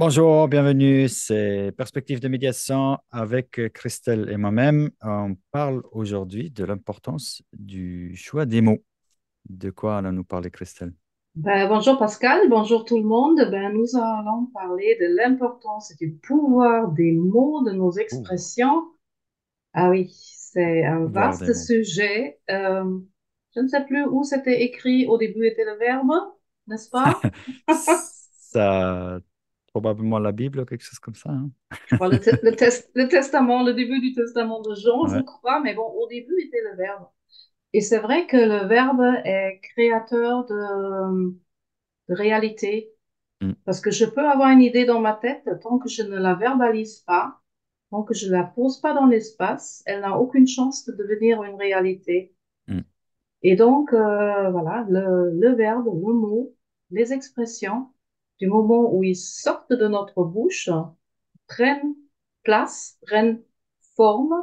Bonjour, bienvenue. C'est Perspective de médiation avec Christelle et moi-même. On parle aujourd'hui de l'importance du choix des mots. De quoi allons-nous parler, Christelle? Bonjour Pascal, bonjour tout le monde. Nous allons parler de l'importance et du pouvoir des mots, de nos Ouh, expressions. Ah oui, c'est un pouvoir des vaste mots. sujet. Je ne sais plus où c'était écrit. Au début était le verbe, n'est-ce pas? Ça, probablement la Bible ou quelque chose comme ça, hein? Je crois le testament, le début du testament de Jean, je Ouais. crois. Mais bon, au début était le verbe. Et c'est vrai que le verbe est créateur de réalité. Mm, Parce que je peux avoir une idée dans ma tête, tant que je ne la verbalise pas, tant que je ne la pose pas dans l'espace, elle n'a aucune chance de devenir une réalité. mm. Et donc, voilà, le verbe, le mot, les expressions, du moment où ils sortent de notre bouche, prennent place, prennent forme,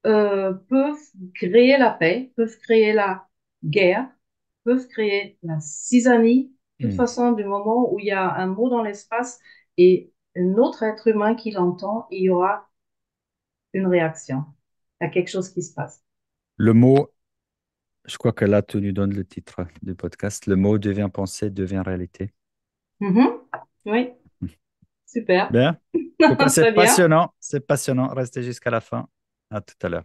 peuvent créer la paix, peuvent créer la guerre, peuvent créer la cisanie. De toute Mm. façon, du moment où il y a un mot dans l'espace et un autre être humain qui l'entend, il y aura une réaction. Il y a quelque chose qui se passe. Le mot, je crois que là, tu nous donnes le titre du podcast. Le mot devient pensée, devient réalité. Mhm. Oui, super. Bien. En tout cas, Très c'est bien. passionnant. C'est passionnant. Restez jusqu'à la fin. À tout à l'heure.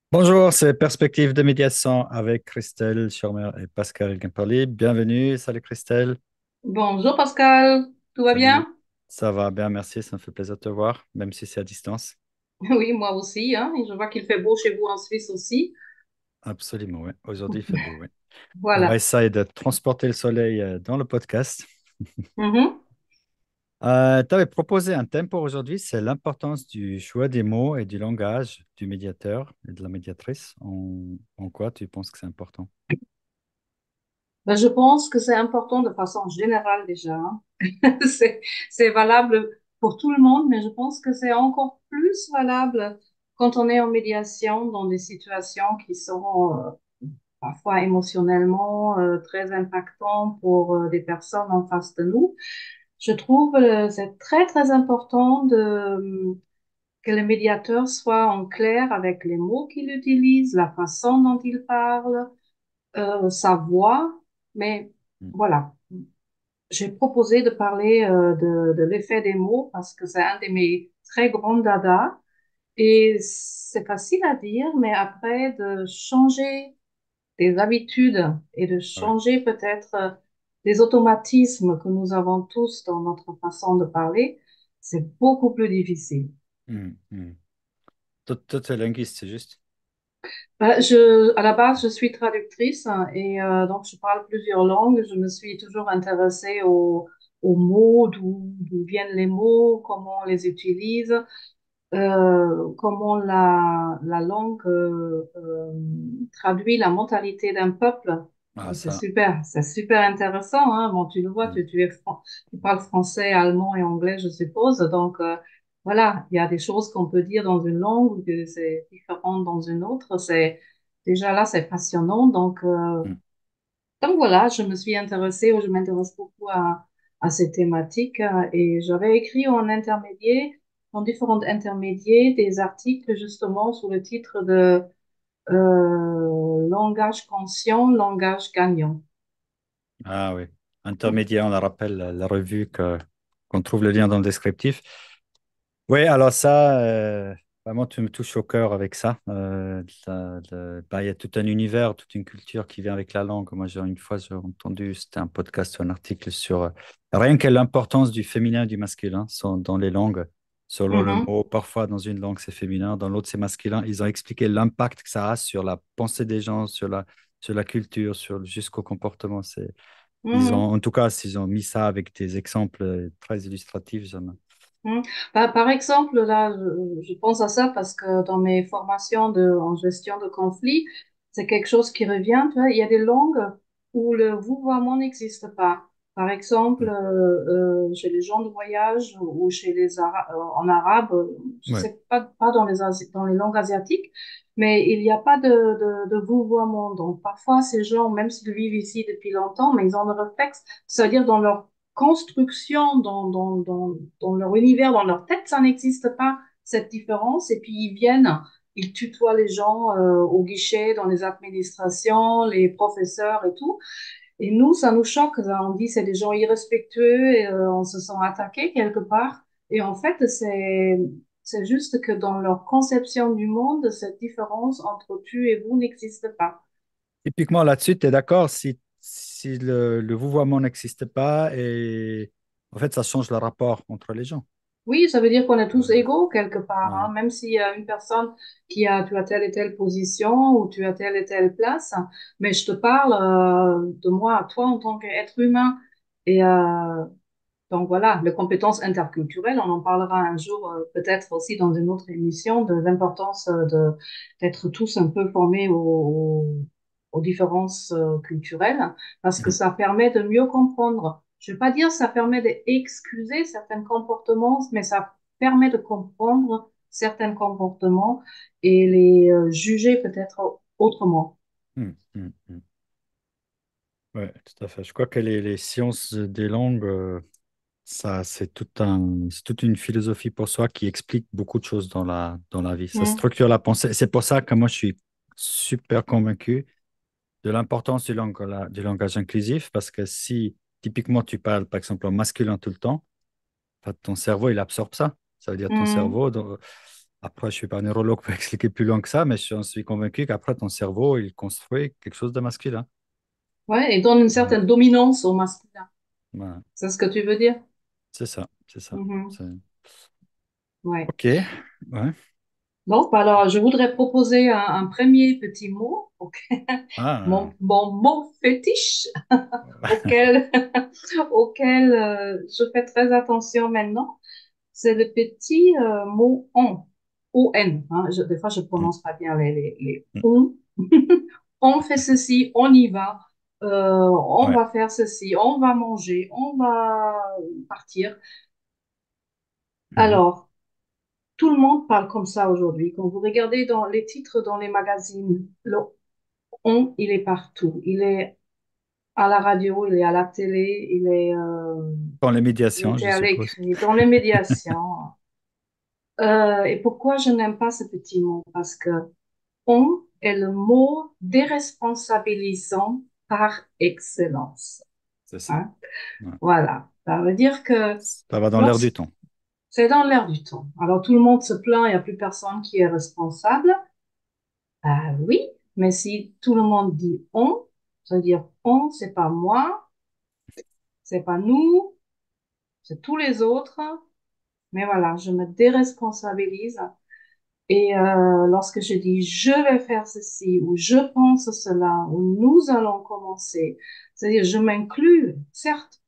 Bonjour, c'est Perspective de médiation avec Christelle Schirmer et Pascal Guimperly. Bienvenue, salut Christelle. Bonjour Pascal, tout va Salut. bien? Ça va bien, merci, ça me fait plaisir de te voir, même si c'est à distance. Oui, moi aussi, hein. Et je vois qu'il fait beau chez vous en Suisse aussi. Absolument, oui. Aujourd'hui, il fait beau, oui. On va Voilà. essayer de transporter le soleil dans le podcast. Mhm. Tu avais proposé un thème pour aujourd'hui, c'est l'importance du choix des mots et du langage du médiateur et de la médiatrice. En quoi tu penses que c'est important? Je pense que c'est important de façon générale déjà, hein. C'est, c'est valable pour tout le monde, mais je pense que c'est encore plus valable quand on est en médiation dans des situations qui sont parfois émotionnellement très impactantes pour des personnes en face de nous. Je trouve c'est très très important que le médiateur soit en clair avec les mots qu'il utilise, la façon dont il parle, sa voix, mais Mm. voilà. J'ai proposé de parler de l'effet des mots parce que c'est un de mes très grands dadas et c'est facile à dire, mais après de changer des habitudes et de Ouais. changer peut-être des automatismes que nous avons tous dans notre façon de parler, c'est beaucoup plus difficile. Mm, mm. Toi, tu es linguiste, c'est juste? À la base, je suis traductrice hein, et donc je parle plusieurs langues. Je me suis toujours intéressée aux mots, d'où viennent les mots, comment on les utilise, comment la langue traduit la mentalité d'un peuple. Ah, ça. C'est super intéressant. Hein. Bon, tu le vois, Mm. tu parles français, allemand et anglais, je suppose. Donc voilà, il y a des choses qu'on peut dire dans une langue ou que c'est différent dans une autre. C'est déjà là, c'est passionnant. Mm. Donc voilà, je me suis intéressée ou je m'intéresse beaucoup à ces thématiques et j'avais écrit en intermédiaire, en différents intermédiaires, des articles justement sous le titre de langage conscient, langage gagnant. Ah oui. Intermédiaire, on le rappelle, la revue qu'on trouve le lien dans le descriptif. Oui, alors ça, vraiment, tu me touches au cœur avec ça. Il y a tout un univers, toute une culture qui vient avec la langue. Moi, une fois, j'ai entendu, c'était un podcast ou un article sur rien que l'importance du féminin et du masculin dans les langues. Selon le Mhm, mot, parfois dans une langue c'est féminin, dans l'autre c'est masculin. Ils ont expliqué l'impact que ça a sur la pensée des gens, sur la culture, jusqu'au comportement. Ils ont, mhm, en tout cas, s'ils ont mis ça avec des exemples très illustratifs, mhm. Par exemple, là, je pense à ça parce que dans mes formations en gestion de conflits, c'est quelque chose qui revient. Tu vois, il y a des langues où le vouvoiement n'existe pas. Par exemple, chez les gens de voyage ou chez en arabe, je ouais. sais pas dans dans les langues asiatiques, mais il n'y a pas de vouvoiement. Donc, parfois, ces gens, même s'ils vivent ici depuis longtemps, mais ils ont le réflexe, c'est-à-dire dans leur construction, dans leur univers, dans leur tête, ça n'existe pas, cette différence. Et puis, ils viennent, ils tutoient les gens au guichet, dans les administrations, les professeurs et tout. Et nous, ça nous choque. On dit c'est des gens irrespectueux et on se sent attaqué quelque part. Et en fait, c'est juste que dans leur conception du monde, cette différence entre tu et vous n'existe pas. Typiquement, là-dessus, tu es d'accord si le vouvoiement n'existe pas et en fait, ça change le rapport entre les gens. Oui, ça veut dire qu'on est tous Euh, égaux quelque part, ouais. hein. Même s'il y a une personne tu as telle et telle position ou tu as telle et telle place, mais je te parle de moi à toi en tant qu'être humain. Et donc voilà, les compétences interculturelles, on en parlera un jour, peut-être aussi dans une autre émission, de l'importance d'être tous un peu formés aux différences culturelles, parce que Mhm. ça permet de mieux comprendre. Je ne veux pas dire que ça permet d'excuser certains comportements, mais ça permet de comprendre certains comportements et les juger peut-être autrement. Mhm. Mhm. Ouais, tout à fait. Je crois que les sciences des langues, ça, c'est toute une philosophie pour soi qui explique beaucoup de choses dans la vie. Ça Mm. structure la pensée. C'est pour ça que moi, je suis super convaincu de l'importance du langage inclusif parce que si typiquement tu parles, par exemple, en masculin tout le temps, enfin, ton cerveau, il absorbe ça. Ça veut dire ton Mm. cerveau. Après, je ne suis pas neurologue pour expliquer plus loin que ça, mais je suis convaincu qu'après, ton cerveau, il construit quelque chose de masculin. Ouais, et donne une Ouais. certaine dominance au masculin. Voilà. C'est ce que tu veux dire? C'est ça, c'est ça. Mhm. C'est- Ouais. Ok, ouais. Donc, alors, je voudrais proposer un premier petit mot, ok. Ah, Mon mot fétiche auquel, auquel je fais très attention maintenant, c'est le petit mot on, O-N. Hein. Des fois, je mm, prononce pas bien les mm, on. On fait ceci, on y va, on ouais. va faire ceci, on va manger, on va partir. Mhm. Alors, tout le monde parle comme ça aujourd'hui. Quand vous regardez dans les titres dans les magazines, le on, il est partout. Il est à la radio, il est à la télé, Dans les il médiations, était je à suppose. l'écrit, dans les médiations. Et pourquoi je n'aime pas ce petit mot? Parce que on est le mot déresponsabilisant par excellence. C'est ça. Hein? Ouais. Voilà. Ça veut dire que Ça va dans l'air du lorsque temps. c'est dans l'air du temps. Alors tout le monde se plaint, il n'y a plus personne qui est responsable. Ah oui, mais si tout le monde dit on, ça veut dire on, c'est pas moi, c'est pas nous, c'est tous les autres. Mais voilà, je me déresponsabilise. Et lorsque je dis je vais faire ceci, ou je pense cela, ou nous allons commencer, c'est-à-dire je m'inclus. Certes,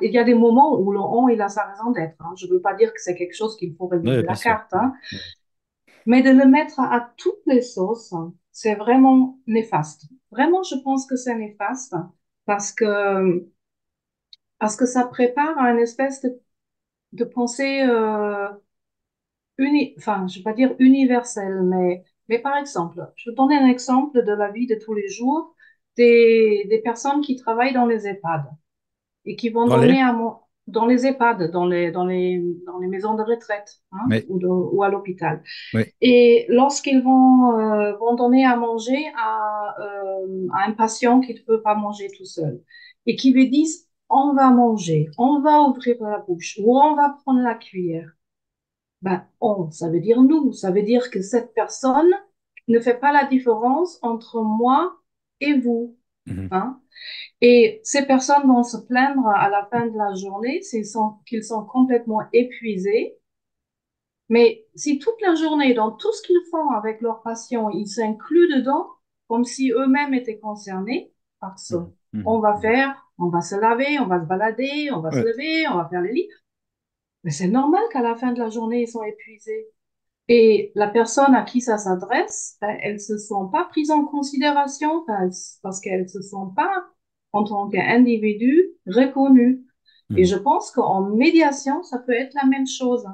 il y a des moments où le on, il a sa raison d'être. Hein. Je ne veux pas dire que c'est quelque chose qu'il faut Oui, régler bien la sûr. carte, hein. Mais de le mettre à toutes les sauces, c'est vraiment néfaste. Vraiment, je pense que c'est néfaste parce que, parce que ça prépare à une espèce de pensée enfin, je vais pas dire universelle, mais par exemple, je vais donner un exemple de la vie de tous les jours des personnes qui travaillent dans les EHPAD et qui vont Dans les? donner dans les EHPAD, dans les maisons de retraite, hein, Oui, ou à l'hôpital. oui. Et lorsqu'ils vont donner à manger à un patient qui ne peut pas manger tout seul et qui lui disent, on va manger, on va ouvrir la bouche ou on va prendre la cuillère. Ben, on, ça veut dire nous, ça veut dire que cette personne ne fait pas la différence entre moi et vous, Mhm. hein. Et ces personnes vont se plaindre à la fin de la journée, qu'ils sont complètement épuisés. Mais si toute la journée, dans tout ce qu'ils font avec leurs patients, ils s'incluent dedans, comme si eux-mêmes étaient concernés par ça. Mhm. Mhm. Mhm. On va se laver, on va se balader, on va se Ouais. lever, on va faire les lits. Mais c'est normal qu'à la fin de la journée, ils sont épuisés. Et la personne à qui ça s'adresse, ben, elles se sont pas prises en considération parce qu'elles se sont pas, en tant qu'individu, reconnues. Et je Mhm. pense qu'en médiation, ça peut être la même chose.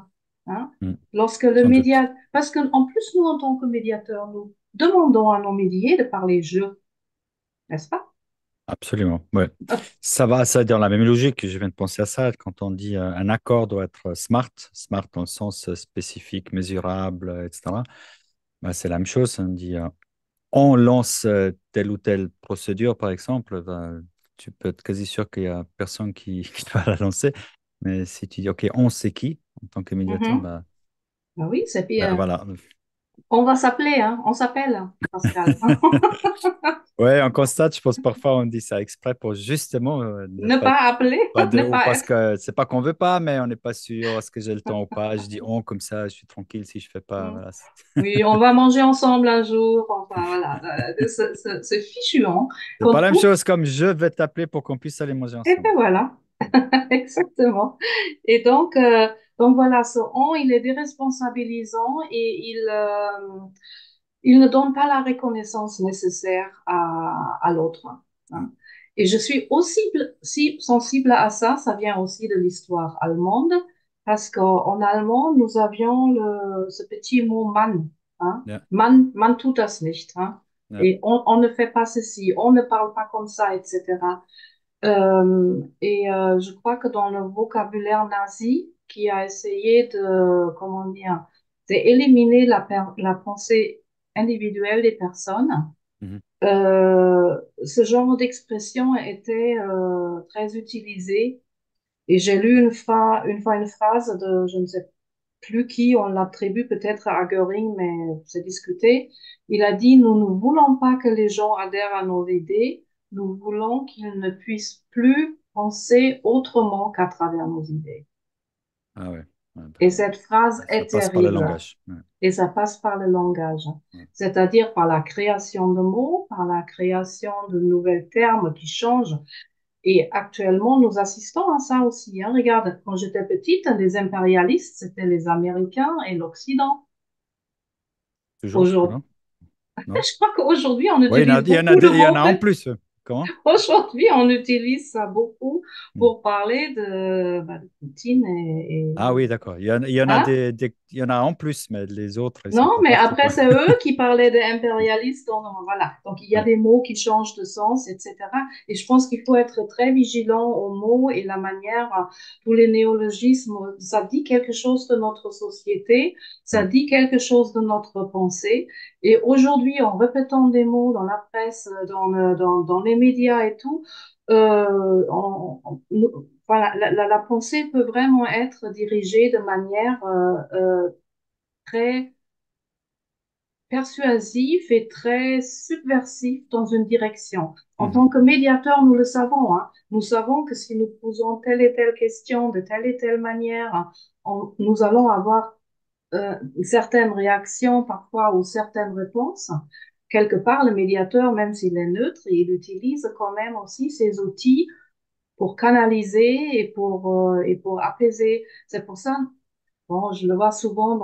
Hein. Mhm. Lorsque le Sans doute. médiateur, parce qu'en plus, nous, en tant que médiateurs, nous, demandons à nos médias de parler jeu, n'est-ce pas? Absolument, ouais. Ça va, ça dans la même logique. Je viens de penser à ça quand on dit un accord doit être smart, smart dans le sens spécifique, mesurable, etc. Bah, c'est la même chose. On dit on lance telle ou telle procédure, par exemple, ben, tu peux être quasi sûr qu'il y a personne qui va la lancer. Mais si tu dis OK, on sait qui en tant que médiateur, Mhm. bah, Ben oui, c'est bien. voilà. On va s'appeler, hein? On s'appelle, Pascal. Ouais, on constate, je pense parfois on dit ça exprès pour justement ne Ne pas pas appeler, Pas de, ne ou pas parce être. que c'est pas qu'on veut pas, mais on n'est pas sûr, est-ce que j'ai le temps ou pas. Je dis on comme ça, je suis tranquille si je fais pas. Mm. Voilà. Oui, on va manger ensemble un jour. Enfin, voilà, c'est fichu, hein? C'est pas Quand la même tout, chose comme je vais t'appeler pour qu'on puisse aller manger et ensemble. bien voilà, exactement. Et donc voilà, ce on, il est déresponsabilisant et il ne donne pas la reconnaissance nécessaire à l'autre, Mm. hein. Et je suis aussi si sensible à ça, ça vient aussi de l'histoire allemande, parce qu'en allemand, nous avions ce petit mot Mann, hein. Ja, Man tut das nicht, hein. ja. Et on ne fait pas ceci, on ne parle pas comme ça, etc. Je crois que dans le vocabulaire nazi, qui a essayé de, comment dire, d'éliminer la pensée individuelle des personnes, Mhm. ce genre d'expression était très utilisé. Et j'ai lu une fois une phrase de, je ne sais plus qui, on l'attribue peut-être à Göring, mais c'est discuté. Il a dit, nous ne voulons pas que les gens adhèrent à nos idées, nous voulons qu'ils ne puissent plus penser autrement qu'à travers nos idées. Ah ouais. Ouais, Et ben, cette phrase ça est passe par le terrible. langage. Ouais, Et ça passe par le langage, ouais. c'est-à-dire par la création de mots, par la création de nouveaux termes qui changent. Et actuellement, nous assistons à ça aussi, hein. Regarde, quand j'étais petite, les impérialistes, c'était les Américains et l'Occident. Toujours, Aujourd'hui, non? Non? je crois qu'aujourd'hui, on Oui, utilise beaucoup il le y en mot. a en plus. Comment? Aujourd'hui, on utilise ça beaucoup Hmm. pour parler de Poutine Ah oui, d'accord. Il y en a hein? il y en a en plus, mais les autres, ils Non, sont pas mais partout, après, quoi. c'est eux qui parlaient d'impérialistes. Voilà. Donc, il y a Ouais, des mots qui changent de sens, etc. Et je pense qu'il faut être très vigilant aux mots et la manière, tous les néologismes, ça dit quelque chose de notre société, ça ouais, dit quelque chose de notre pensée. Et aujourd'hui, en répétant des mots dans la presse, dans les médias et tout, voilà, la pensée peut vraiment être dirigée de manière très persuasif et très subversif dans une direction. En mhm, tant que médiateur, nous le savons, hein. Nous savons que si nous posons telle et telle question de telle et telle manière, nous allons avoir une certaine réaction parfois ou certaines réponses. Quelque part, le médiateur, même s'il est neutre, il utilise quand même aussi ses outils pour canaliser et pour apaiser. C'est pour ça, bon, je le vois souvent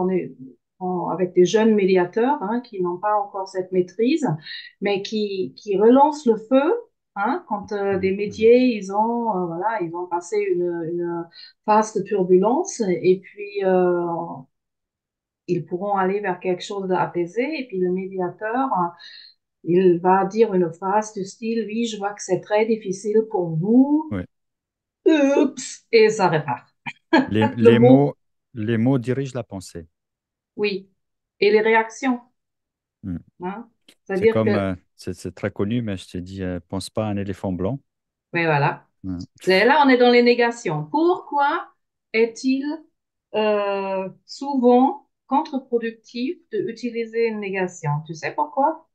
avec des jeunes médiateurs, hein, qui n'ont pas encore cette maîtrise, mais qui relancent le feu, hein, quand mhm, des mhm. métiers, voilà, ils ont passé une phase de turbulence et puis ils pourront aller vers quelque chose d'apaisé. Et puis le médiateur, il va dire une phrase du style, oui, je vois que c'est très difficile pour vous. Ouais. Oups, et ça répare. Les, Le les mot, mots, les mots dirigent la pensée. oui. Et les réactions, Hmm. hein. C'est C'est-à-dire comme, que c'est très connu, mais je te dis, pense pas à un éléphant blanc. mais voilà. Hmm. Là, on est dans les négations. Pourquoi est-il souvent contre-productif d'utiliser une négation? Tu sais pourquoi?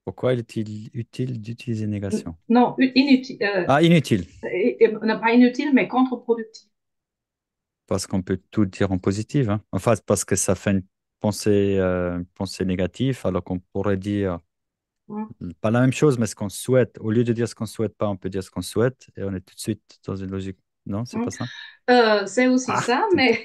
Pourquoi est-il utile d'utiliser négation? Non, inutile. Ah, inutile, Non, pas inutile, mais contre-productif. parce qu'on peut tout dire en positif, hein. Enfin, c'est parce que ça fait une pensée négative, alors qu'on pourrait dire Mm, pas la même chose, mais ce qu'on souhaite. Au lieu de dire ce qu'on souhaite pas, on peut dire ce qu'on souhaite, et on est tout de suite dans une logique. Non, c'est mm. pas ça? C'est aussi Ah, ça, zut. mais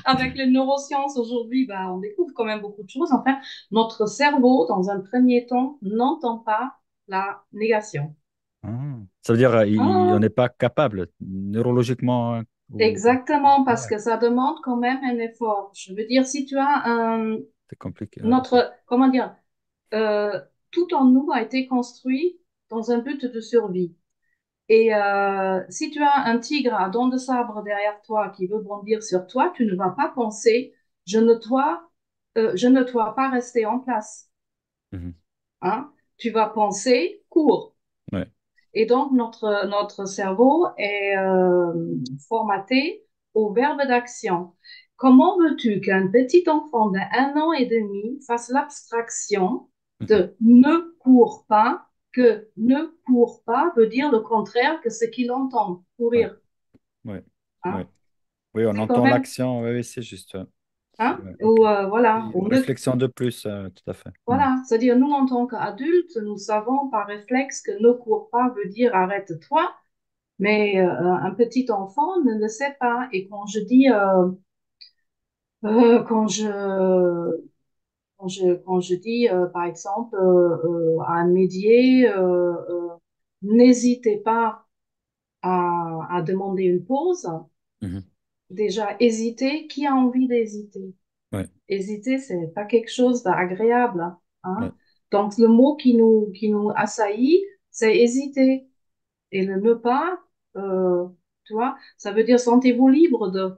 avec les neurosciences aujourd'hui, bah, on découvre quand même beaucoup de choses. Enfin, notre cerveau, dans un premier temps, n'entend pas la négation. Ah. Ça veut dire on Ah, n'est pas capable neurologiquement ou... exactement, parce Ouais. que ça demande quand même un effort. Je veux dire, si tu as C'est compliqué. Ah, ok. Notre, comment dire, euh, tout en nous a été construit dans un but de survie. Et si tu as un tigre à dents de sabre derrière toi qui veut bondir sur toi, tu ne vas pas penser, je ne dois pas rester en place. Mhm. Hein? Tu vas penser, cours. Ouais. Et donc, notre cerveau est formaté au verbe d'action. Comment veux-tu qu'un petit enfant d'1 an et demi fasse l'abstraction Mhm. de ne cours pas, que ne cours pas veut dire le contraire que ce qu'il entend, Ouais. courir. Ouais. Ouais. Hein? Oui, on C'est quand entend même, l'action. Oui, oui, c'est juste. hein? Ouais, ok. Ou voilà, Une ou ne réflexion de plus, tout à fait. Mhm. voilà, c'est-à-dire nous en tant qu'adultes, nous savons par réflexe que ne cours pas veut dire arrête-toi, mais un petit enfant ne le sait pas. Et quand je dis, euh, quand je, quand je dis, par exemple, à un médier, n'hésitez pas à demander une pause. Mhm. Déjà, hésiter, qui a envie d'hésiter? Ouais. Hésiter, c'est pas quelque chose d'agréable, Ouais. hein. Donc, le mot qui nous assaillit, c'est hésiter. Et le ne pas, euh, tu vois, ça veut dire sentez-vous libre de.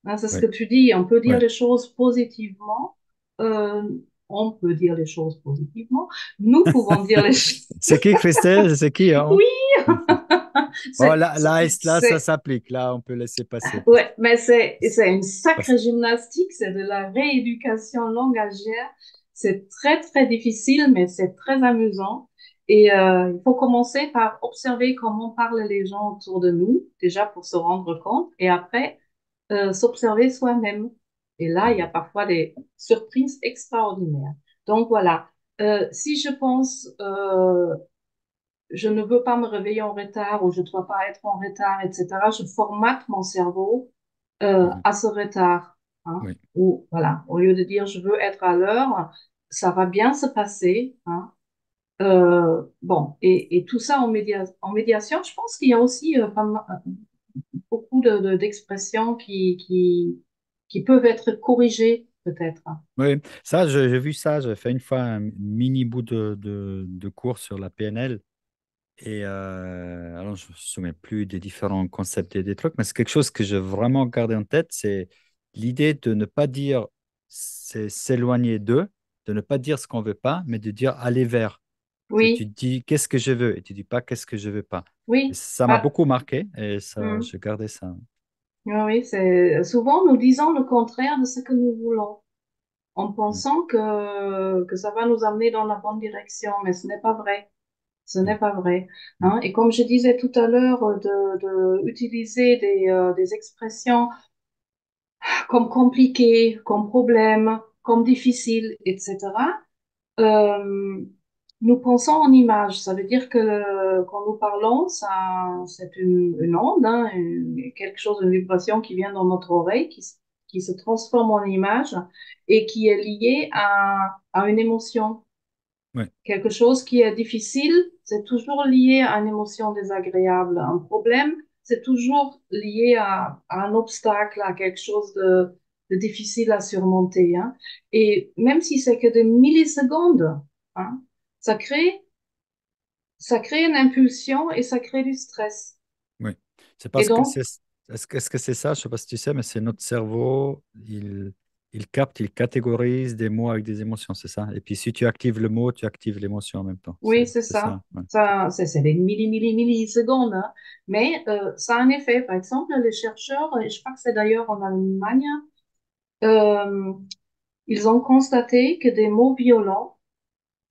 Hein, c'est ce que Ouais. tu dis. On peut dire Ouais. les choses positivement. Euh, on peut dire les choses positivement. Nous pouvons dire les choses. C'est qui, Christelle? C'est qui, hein? Oui, Oh, c'est, là, ça c'est, s'applique. Là, on peut laisser passer. ouais, mais c'est une Parce- sacrée gymnastique, c'est de la rééducation langagière. C'est très, très difficile, mais c'est très amusant. Et il faut commencer par observer comment parlent les gens autour de nous, déjà pour se rendre compte, et après, s'observer soi-même. Et là, il y a Mhm. parfois des surprises extraordinaires. Donc voilà. Si je pense je ne veux pas me réveiller en retard ou je ne dois pas être en retard, etc. Je formate mon cerveau Mhm. à ce retard. Hein. Oui. Ou voilà, au lieu de dire je veux être à l'heure, ça va bien se passer. Hein. Bon, et tout ça en médiation, je pense qu'il y a aussi beaucoup d'expressions qui peuvent être corrigées, peut-être. Oui, ça, j'ai vu ça. J'ai fait une fois un mini bout de cours sur la PNL. Et alors, je ne me souviens plus des différents concepts et des trucs, mais c'est quelque chose que j'ai vraiment gardé en tête. C'est l'idée de ne pas dire c'est s'éloigner d'eux, de ne pas dire ce qu'on veut pas, mais de dire aller vers. Tu Oui, dis qu'est-ce que je veux et tu dis pas qu'est-ce que je veux pas. Et oui. ça m'a Ah, beaucoup marqué et ça, hum. je gardais ça. Oui, oui, c'est souvent nous disons le contraire de ce que nous voulons, en Mm, pensant que ça va nous amener dans la bonne direction, mais ce n'est pas vrai. Ce mm, n'est pas vrai. mm. Hein. Et comme je disais tout à l'heure, de utiliser des expressions comme compliqué, comme problème, comme difficile, etc. Euh, nous pensons en images. Ça veut dire que quand nous parlons, ça, c'est une onde, hein, quelque chose, une vibration qui vient dans notre oreille, qui se transforme en image et qui est liée à une émotion. Ouais, Quelque chose qui est difficile, c'est toujours lié à une émotion désagréable. Un problème, c'est toujours lié à un obstacle, à quelque chose de difficile à surmonter. Hein. Et même si c'est que des millisecondes, hein, ça crée, ça crée une impulsion et ça crée du stress. ouais. C'est Et parce que donc, c'est est-ce que c'est ça? Je sais pas si tu sais, mais c'est notre cerveau, il capte, il catégorise des mots avec des émotions, c'est ça? Et puis si tu actives le mot, tu actives l'émotion en même temps. oui, c'est C'est ça. ça. Ouais. Ça, c'est des millisecondes. Hein. Mais ça a un effet. Par exemple, les chercheurs, et je crois que c'est d'ailleurs en Allemagne, euh, ils ont constaté que des mots violents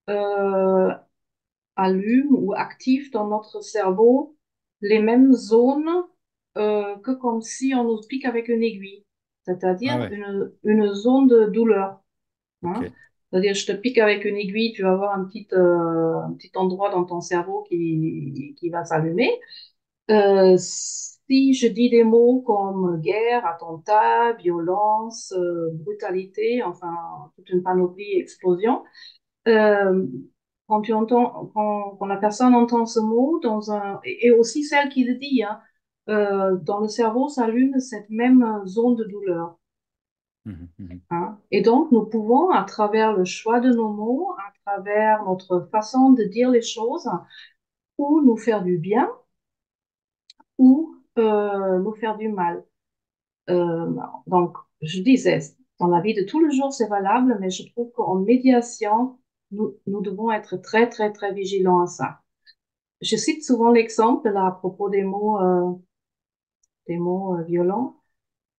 euh, allument ou activent dans notre cerveau les mêmes zones que comme si on nous pique avec une aiguille, Ah c'est-à-dire ouais, une zone de douleur. ok. Hein. C'est-à-dire, je te pique avec une aiguille, tu vas avoir un petit endroit dans ton cerveau qui va s'allumer. Si je dis des mots comme guerre, attentat, violence, brutalité, enfin toute une panoplie, explosion, euh, quand tu entends, quand la personne entend ce mot dans et aussi celle qui le dit, hein, dans le cerveau s'allume cette même zone de douleur. Mhm, mhm. Hein. Et donc, nous pouvons, à travers le choix de nos mots, à travers notre façon de dire les choses, ou nous faire du bien, ou nous faire du mal. Euh, donc, je disais, dans la vie de tous les jours, c'est valable, mais je trouve qu'en médiation, nous devons être très, très, très vigilants à ça. Je cite souvent l'exemple là, à propos des mots violents.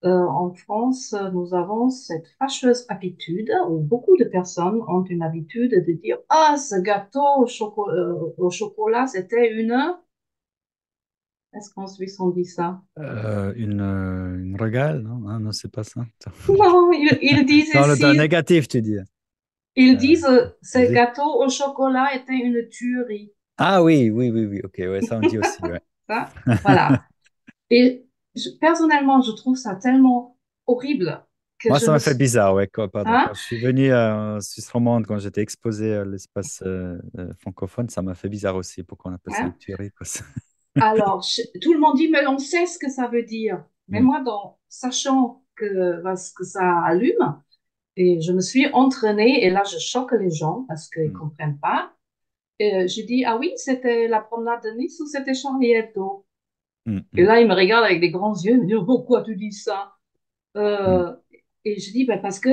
En France, nous avons cette fâcheuse habitude, où beaucoup de personnes ont une habitude de dire, ah, ce gâteau au chocolat, c'était une... Est-ce qu'en Suisse on dit ça? Une régale, non? Ah, non, c'est pas ça. Non, ils disent Dans le ici, négatif, tu dis. ils Euh, disent, ce Vas-y. gâteau au chocolat était une tuerie. Ah oui, oui, oui, oui, ok, ouais, ça on dit aussi, ouais. Ça, voilà. Et personnellement, je trouve ça tellement horrible que Moi, je ça me m'a fait suis... bizarre, ouais, pardon. Quand Hein? je suis venu en Suisse romande, quand j'étais exposé à l'espace francophone, ça m'a fait bizarre aussi. Pourquoi on appelle ça une Hein? tuerie, quoi. Alors, tout le monde dit, mais on sait ce que ça veut dire. Mais Mm, moi, sachant ce que ça allume, et je me suis entraînée, et là, je choque les gens parce qu'ils ne mm, comprennent pas. J'ai dit, ah oui, c'était la promenade de Nice ou c'était Charlie Hebdo? mm, Et mm, là, ils me regardent avec des grands yeux, ils me disent, pourquoi tu dis ça? mm. Euh, et je dis, ben, parce que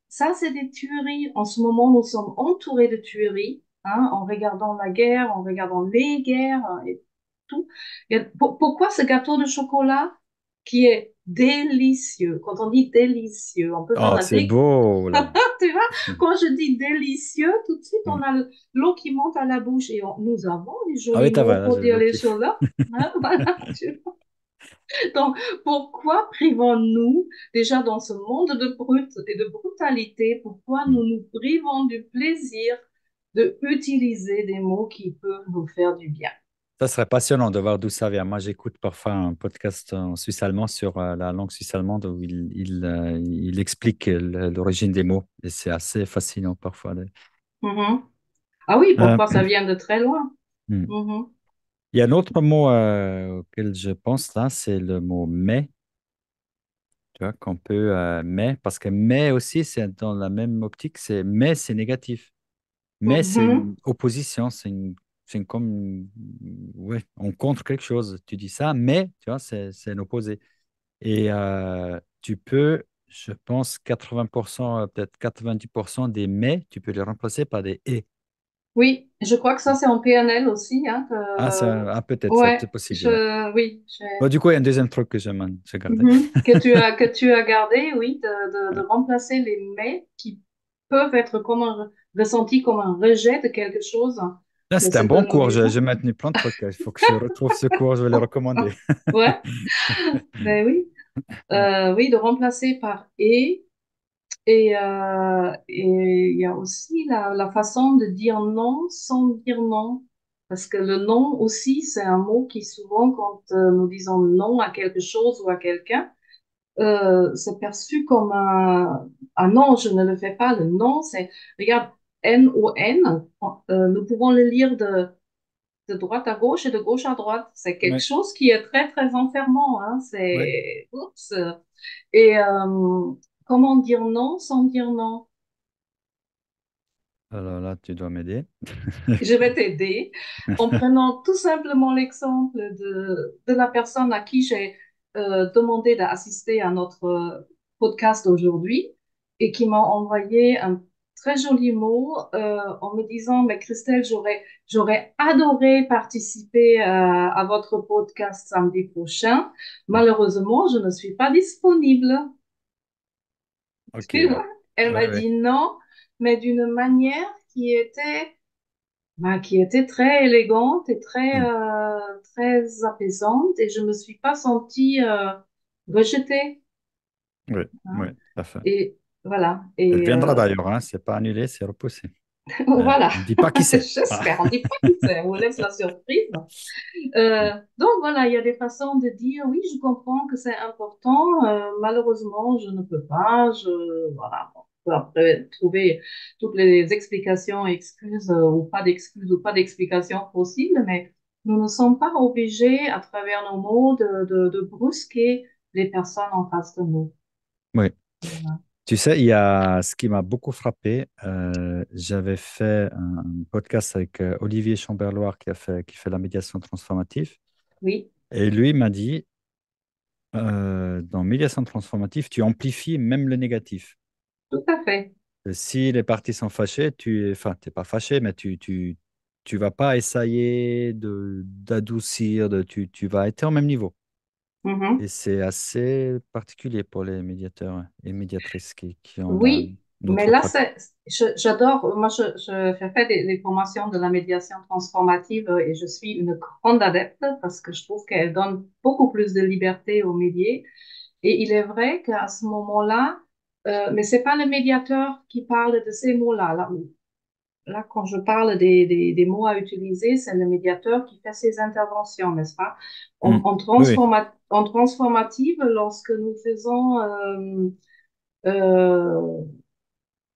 ça, c'est des tueries. En ce moment, nous sommes entourés de tueries, hein, en regardant la guerre, en regardant les guerres et tout. Pourquoi ce gâteau de chocolat qui est délicieux? Quand on dit délicieux, on peut faire Oh, la c'est beau, là. tu vois, quand je dis délicieux, tout de suite, on Mm. a l'eau qui monte à la bouche et nous avons des Ah jolis oui, t'as mots là, pour j'ai dire les bloqué. choses là. Hein, voilà, donc, pourquoi privons-nous, déjà dans ce monde de brut et de brutalité, pourquoi Mm. nous nous privons du plaisir de utiliser des mots qui peuvent nous faire du bien? Ça serait passionnant de voir d'où ça vient. Moi, j'écoute parfois un podcast en suisse-allemand sur la langue suisse-allemande où il explique l'origine des mots. Et c'est assez fascinant parfois. Mhm. Ah oui, Euh, pourquoi ça vient de très loin? hmm. Mhm. Il y a un autre mot auquel je pense là, c'est le mot mais. Tu vois, qu'on peut mais, parce que mais aussi, c'est dans la même optique, c'est négatif. Mais c'est Mhm. une opposition, ouais, on contre quelque chose. Tu dis ça, mais tu vois, c'est un opposé. Et tu peux, je pense, 80%, peut-être 90% des mais, tu peux les remplacer par des et. Oui, je crois que ça, c'est en PNL aussi, hein, Ah, peut-être, ça, c'est ouais, possible, ouais. oui, Bon, du coup, il y a un deuxième truc que j'ai gardé. que tu as gardé, oui, de Ouais. remplacer les mais qui peuvent être comme ressentis comme un rejet de quelque chose Là, de c'était ce un que bon nous cours, j'ai disons. maintenu plein de trucs. Il faut que je retrouve ce cours, je vais le recommander. Ouais, ben oui. Oui, de remplacer par et il y a aussi la façon de dire non sans dire non. Parce que le non aussi, c'est un mot qui souvent, quand nous disons non à quelque chose ou à quelqu'un, c'est perçu comme un non, je ne le fais pas. Le non, c'est, regarde, N-O-N, nous pouvons le lire de droite à gauche et de gauche à droite. C'est quelque Ouais, chose qui est très, très enfermant, hein. ouais. C'est, oups. Et comment dire non sans dire non? Alors là, tu dois m'aider. Je vais t'aider en prenant tout simplement l'exemple de la personne à qui j'ai demandé d'assister à notre podcast aujourd'hui et qui m'a envoyé un très joli mot en me disant, mais Christelle, j'aurais adoré participer à votre podcast samedi prochain. Malheureusement, je ne suis pas disponible. Ok, Tu ouais. vois? Elle m'a Ouais, ouais. dit non, mais d'une manière qui était très élégante et Hmm. très apaisante et je me suis pas sentie rejetée, Oui, hein. oui, tout à fait. Et voilà. Elle Et viendra d'ailleurs, hein. C'est pas annulé, c'est repoussé. voilà. On ne dit pas qui c'est. Voilà. J'espère. On dit pas qui c'est. On vous laisse la surprise. Donc voilà, il y a des façons de dire oui, je comprends que c'est important. Malheureusement, je ne peux pas. Voilà. On peut après trouver toutes les explications, excuses ou pas d'excuses ou pas d'explications possibles, mais nous ne sommes pas obligés, à travers nos mots, de brusquer les personnes en face de nous. Oui. Voilà. Tu sais, il y a ce qui m'a beaucoup frappé. J'avais fait un podcast avec Olivier Chamberloir qui fait la médiation transformative. Oui, Et lui m'a dit, dans médiation transformative, tu amplifies même le négatif. tout à fait. Si les parties sont fâchées, enfin, t'es pas fâché, mais tu vas pas essayer d'adoucir, tu vas être au même niveau. Et Mhm. c'est assez particulier pour les médiateurs et médiatrices qui ont Oui, une mais autre là, pratique. j'adore. Moi, je fais des formations de la médiation transformative et je suis une grande adepte parce que je trouve qu'elle donne beaucoup plus de liberté aux médias. Et il est vrai qu'à ce moment-là, mais c'est pas le médiateur qui parle de ces mots-là. Là, quand je parle des mots à utiliser, c'est le médiateur qui fait ses interventions, n'est-ce pas? Hmm. Oui, oui. En transformative, lorsque nous faisons euh,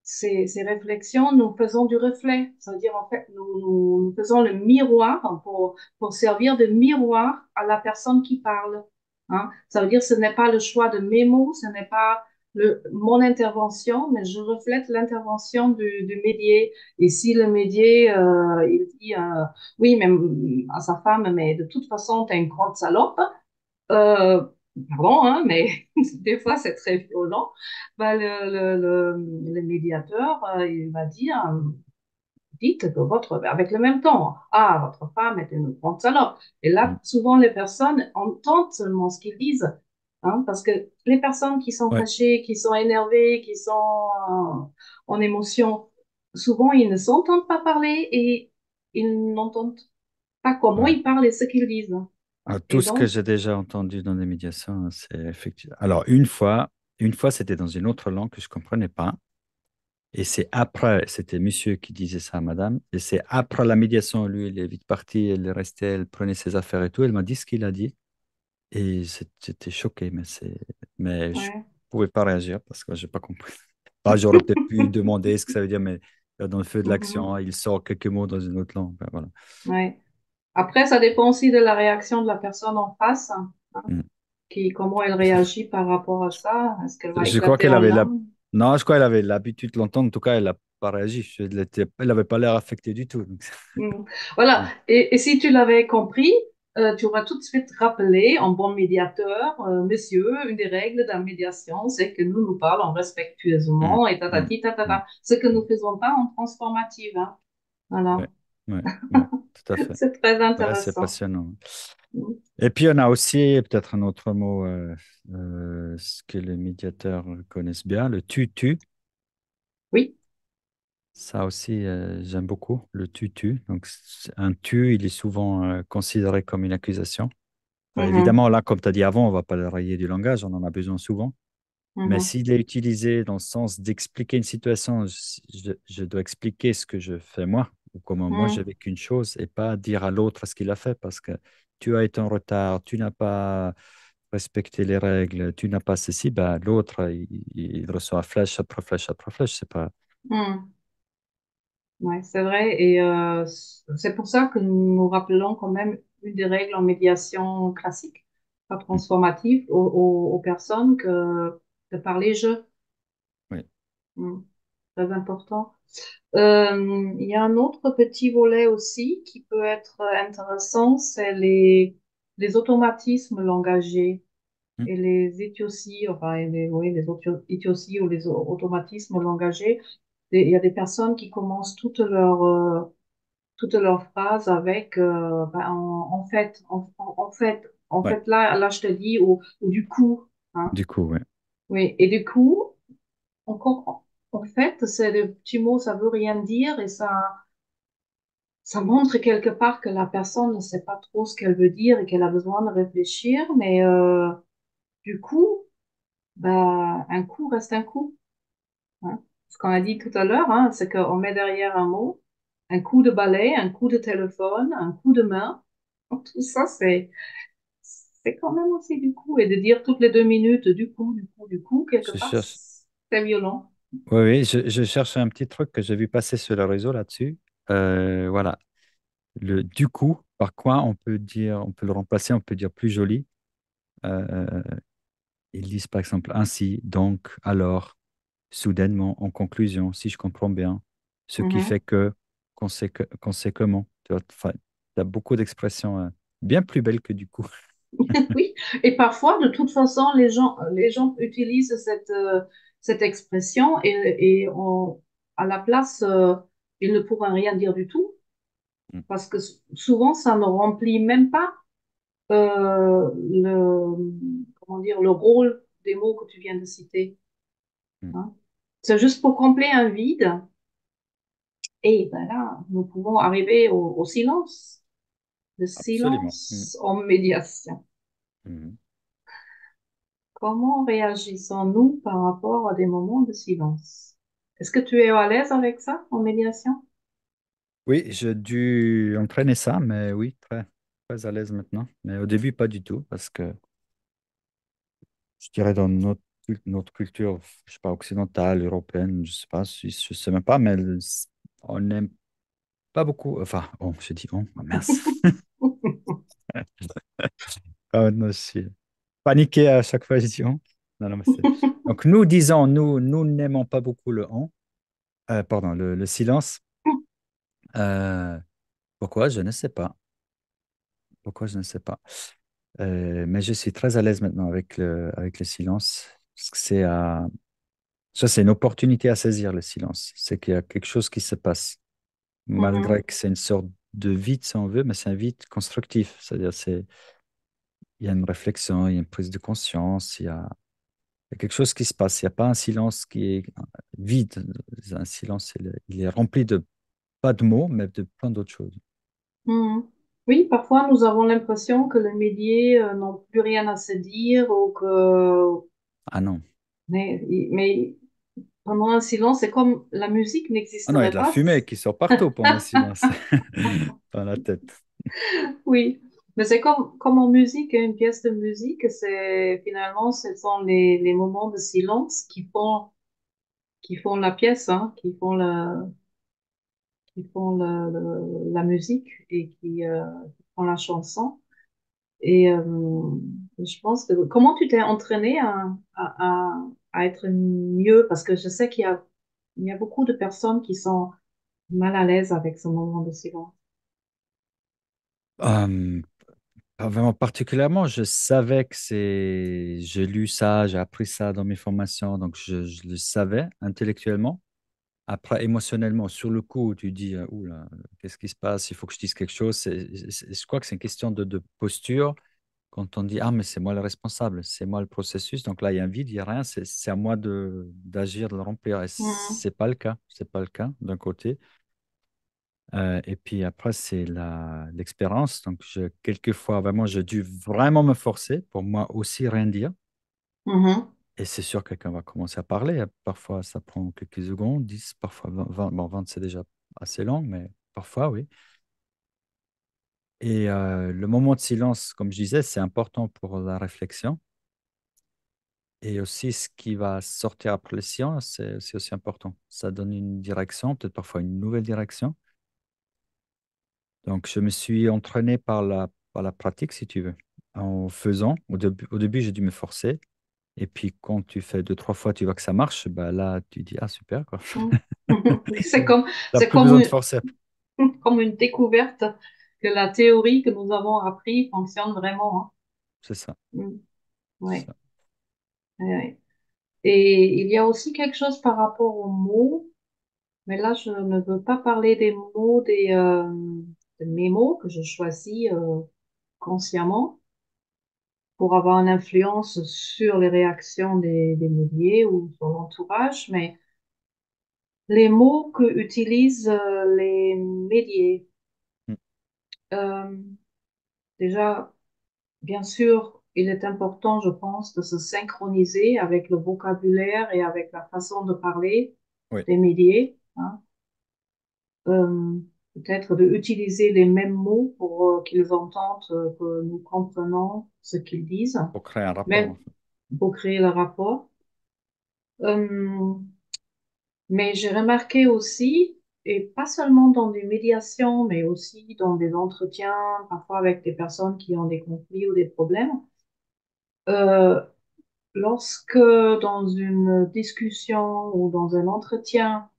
ces réflexions, nous faisons du reflet. C'est-à-dire, en fait, nous faisons le miroir pour servir de miroir à la personne qui parle. Hein. Ça veut dire, ce n'est pas le choix de mes mots, ce n'est pas mon intervention, mais je reflète l'intervention du médier. Et si le médier, il dit, oui, même à sa femme, mais de toute façon, t'es une grande salope, euh, pardon, hein, mais des fois c'est très violent, bah, le médiateur, il va dire, dites que avec le même ton, ah, votre femme est une grande salope. Et Hmm. là, souvent les personnes entendent seulement ce qu'ils disent, hein, parce que les personnes qui sont Ouais, fâchées, qui sont énervées, qui sont en émotion, souvent ils ne s'entendent pas parler et ils n'entendent pas comment ouais. ils parlent et ce qu'ils disent. Alors, tout Et ce que donc, j'ai déjà entendu dans des médiations, c'est effectivement. Alors, une fois, c'était dans une autre langue que je comprenais pas. Et c'est après, c'était monsieur qui disait ça à madame. Et c'est après la médiation, lui, il est vite parti, elle est restée, elle prenait ses affaires et tout. Elle m'a dit ce qu'il a dit. Et j'étais choqué, mais je ouais. pouvais pas réagir parce que j'ai pas compris. Bah, j'aurais peut-être pu demander ce que ça veut dire, mais dans le feu de Mhm. l'action, il sort quelques mots dans une autre langue. Ben, voilà. Ouais. Après, ça dépend aussi de la réaction de la personne en face, hein, Mm. comment elle réagit par rapport à ça. Est-ce qu'elle va Je crois éclater qu'elle en avait larmes? Non, je crois qu'elle avait l'habitude de l'entendre. En tout cas, elle n'a pas réagi. Elle n'avait pas l'air affectée du tout. Donc, Mhm. Voilà. Mm. Et si tu l'avais compris, tu auras tout de suite rappelé en bon médiateur, monsieur, une des règles de la médiation, c'est que nous parlons Mm. respectueusement et Mm. tatati tatata. Mm. Ce que nous Mm. faisons pas en transformative, hein. Voilà. Ouais, ouais, ouais, tout à fait. C'est très Ouais, c'est intéressant. passionnant. Mhm. Et puis, on a aussi peut-être un autre mot ce que les médiateurs connaissent bien, le tu-tu. Oui. Ça aussi, j'aime beaucoup, le tu-tu. Donc, un tu, il est souvent considéré comme une accusation. Mhm. Évidemment, là, comme tu as dit avant, on ne va pas le rayer du langage, on en a besoin souvent. Mais Mhm. s'il est utilisé dans le sens d'expliquer une situation, je dois expliquer ce que je fais moi, ou comment moi j'ai Mhm. vécu une chose, et pas dire à l'autre ce qu'il a fait, parce que tu as été en retard, tu n'as pas respecté les règles, tu n'as pas ceci, ben, l'autre, il reçoit flèche après flèche après flèche. C'est pas. Mhm. Ouais, c'est vrai. Et c'est pour ça que nous rappelons quand même une des règles en médiation classique, pas Mm. transformative, aux personnes que de parler je. Oui, Hmm, très important. Il y a un autre petit volet aussi qui peut être intéressant, c'est les automatismes langagiers Mm. et les idioties, enfin, oui, idioties ou les automatismes langagiers. Il y a des personnes qui commencent toutes leurs phrases avec en fait, en Ouais, fait là je te dis ou du coup, hein. du coup, ouais. Oui, et du coup, encore en fait, c'est des petits mots, ça veut rien dire et ça montre quelque part que la personne ne sait pas trop ce qu'elle veut dire et qu'elle a besoin de réfléchir, mais du coup, bah un coup reste un coup, hein. Ce qu'on a dit tout à l'heure, hein, c'est qu'on met derrière un mot un coup de balai, un coup de téléphone, un coup de main. Tout ça, c'est quand même aussi du coup. Et de dire toutes les 2 minutes du coup, quelque Je part, cherche, c'est violent. oui, oui, je cherche un petit truc que j'ai vu passer sur le réseau là-dessus. Voilà. Le du coup, par quoi on peut dire, on peut le remplacer, on peut dire plus joli. Euh, Ils disent par exemple ainsi, donc, alors. soudainement, en conclusion, si je comprends bien, ce qui Mhm. fait que qu'on sait comment. Tu vois, enfin, tu as beaucoup d'expressions bien plus belles que du coup. Oui, et parfois, de toute façon, les gens utilisent cette expression à la place, ils ne pourraient rien dire du tout Mm, parce que souvent, ça ne remplit même pas comment dire, le rôle des mots que tu viens de citer, mm. hein. C'est juste pour combler un vide et ben là, nous pouvons arriver au silence, le Absolument. Mm, silence en médiation. mm. Comment réagissons-nous par rapport à des moments de silence? Est-ce que tu es à l'aise avec ça en médiation? Oui, j'ai dû entraîner ça, mais oui, très à l'aise maintenant. Mais au début, pas du tout, parce que je dirais dans notre culture, je sais pas, occidentale, européenne, je sais pas, je sais même pas, mais on n'aime pas beaucoup. Enfin, je dis mince. Ah, maintenant, je suis paniqué à chaque fois, je dis on. Non, non, mais c'est. Donc, nous disons, nous n'aimons pas beaucoup le on, pardon, le silence. Euh, Pourquoi? Je ne sais pas. Pourquoi? Je ne sais pas. Mais je suis très à l'aise maintenant avec le silence. Parce que ça, c'est une opportunité à saisir, le silence. C'est qu'il y a quelque chose qui se passe. Mhm, Malgré que c'est une sorte de vide, si on veut, mais c'est un vide constructif. C'est-à-dire, il y a une réflexion, il y a une prise de conscience, il y a quelque chose qui se passe. Il n'y a pas un silence qui est vide. Un silence, il est rempli de, pas de mots, mais de plein d'autres choses. mhm. Oui, parfois nous avons l'impression que les médias n'ont plus rien à se dire ou que Ah non. mais pendant un silence, c'est comme la musique Ah non, il y a n'existerait de la pas. fumée qui sort partout pendant le silence dans la tête. Oui, mais c'est comme en musique, une pièce de musique, c'est finalement ce sont les moments de silence qui font la pièce, hein, qui font la musique et qui font la chanson. Et je pense que comment tu t'es entraîné à être mieux? Parce que je sais qu'il y a beaucoup de personnes qui sont mal à l'aise avec ce moment de silence. Euh, Pas vraiment particulièrement, je savais que j'ai lu ça, j'ai appris ça dans mes formations, donc je le savais intellectuellement. Après, émotionnellement, sur le coup, tu dis, oula, qu'est-ce qui se passe? Il faut que je dise quelque chose. Je crois que c'est une question de posture. Quand on dit, ah, mais c'est moi le responsable, c'est moi le processus, donc là, il y a un vide, il n'y a rien, c'est à moi d'agir, de le remplir. Et Mhm, c'est pas le cas. C'est pas le cas, d'un côté. Et puis après, c'est l'expérience. Donc, quelquefois, vraiment, j'ai dû vraiment me forcer pour moi aussi rien dire. mhm, Et c'est sûr que quelqu'un va commencer à parler. Parfois, ça prend quelques secondes, 10, parfois 20. Bon, 20, c'est déjà assez long, mais parfois, oui. Et le moment de silence, comme je disais, c'est important pour la réflexion. Et aussi, ce qui va sortir après le silence, c'est aussi important. Ça donne une direction, peut-être parfois une nouvelle direction. Donc, je me suis entraîné par la pratique, si tu veux, en faisant. Au début, j'ai dû me forcer. Et puis, quand tu fais deux, trois fois, tu vois que ça marche, bah là, tu dis, ah, super, quoi. mhm. Oui, c'est Tu comme, n'as c'est plus comme besoin de une, forcer. comme une découverte que la théorie que nous avons appris fonctionne vraiment, hein. C'est ça. Mm. C'est Ouais, ça. ouais, ouais. Et il y a aussi quelque chose par rapport aux mots, mais là, je ne veux pas parler des mots, de mes mots que je choisis consciemment pour avoir une influence sur les réactions des médias ou son entourage, mais les mots que utilisent les médias. Mm. Euh, déjà, bien sûr, il est important, je pense, de se synchroniser avec le vocabulaire et avec la façon de parler Oui, des médias, hein. Euh, Peut-être de utiliser les mêmes mots pour qu'ils entendent que nous comprenons ce qu'ils disent, pour créer un rapport, en même fait. pour créer le rapport. Euh, mais j'ai remarqué aussi, et pas seulement dans des médiations, mais aussi dans des entretiens, parfois avec des personnes qui ont des conflits ou des problèmes, euh, lorsque dans une discussion ou dans un entretien,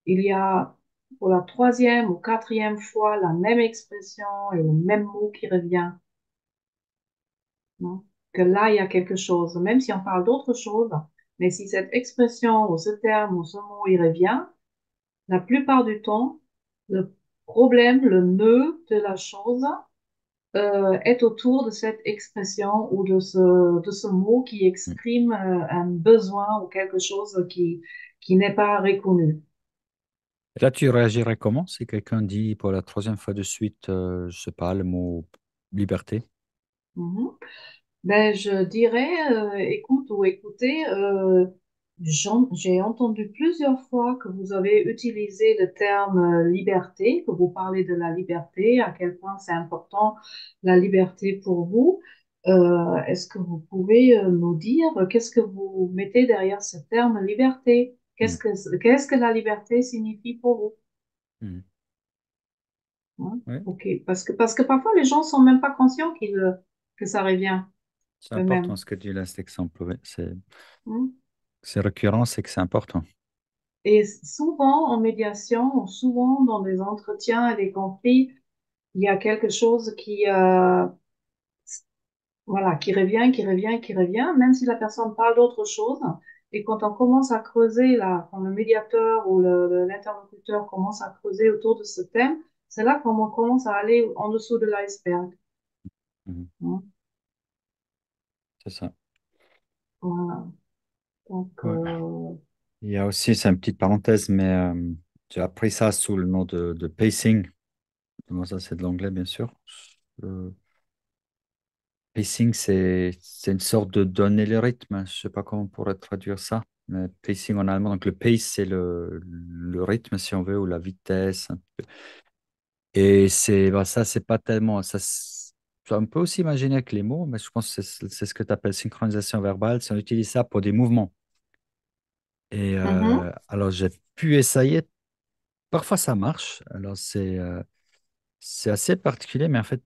il y a pour la troisième ou quatrième fois la même expression et le même mot qui revient, non? Que là, il y a quelque chose, même si on parle d'autre chose, mais si cette expression ou ce terme ou ce mot, il revient, la plupart du temps, le problème, le nœud de la chose, est autour de cette expression ou de ce mot qui Mm. exprime un besoin ou quelque chose qui n'est pas reconnu. Et là, tu réagirais comment si quelqu'un dit pour la troisième fois de suite, je sais pas, le mot liberté? Mhm. Ben, je dirais, écoute ou écoutez, j'ai entendu plusieurs fois que vous avez utilisé le terme liberté, que vous parlez de la liberté, à quel point c'est important la liberté pour vous. Est-ce que vous pouvez nous dire qu'est-ce que vous mettez derrière ce terme liberté? Mm. Qu'est-ce que la liberté signifie pour vous? Mm. Hein? Oui, Ok, parce que parfois les gens sont même pas conscients que ça revient c'est important eux-mêmes. ce que tu laisses l'exemple. Oui. Hein? C'est récurrent, c'est que c'est important. Et souvent en médiation, ou souvent dans des entretiens et des conflits, il y a quelque chose voilà, qui revient, qui revient, qui revient, même si la personne parle d'autre chose. Et quand on commence à creuser, là, quand le médiateur ou l'interlocuteur commence à creuser autour de ce thème, c'est là qu'on commence à aller en dessous de l'iceberg. Mhm. Hein. C'est ça. Voilà. Donc, Ouais. Il y a aussi, c'est une petite parenthèse, mais j'ai appris ça sous le nom de pacing. Bon, ça, c'est de l'anglais, bien sûr. Euh, Pacing, c'est une sorte de donner le rythme. Je sais pas comment on pourrait traduire ça. Mais pacing en allemand, donc le pace, c'est le rythme, si on veut, ou la vitesse. Et ça, c'est pas tellement. On peut aussi imaginer avec les mots, mais je pense que c'est ce que tu appelles synchronisation verbale. Si on utilise ça pour des mouvements. Et mhm, alors, j'ai pu essayer. Parfois, ça marche. Alors, c'est assez particulier, mais en fait,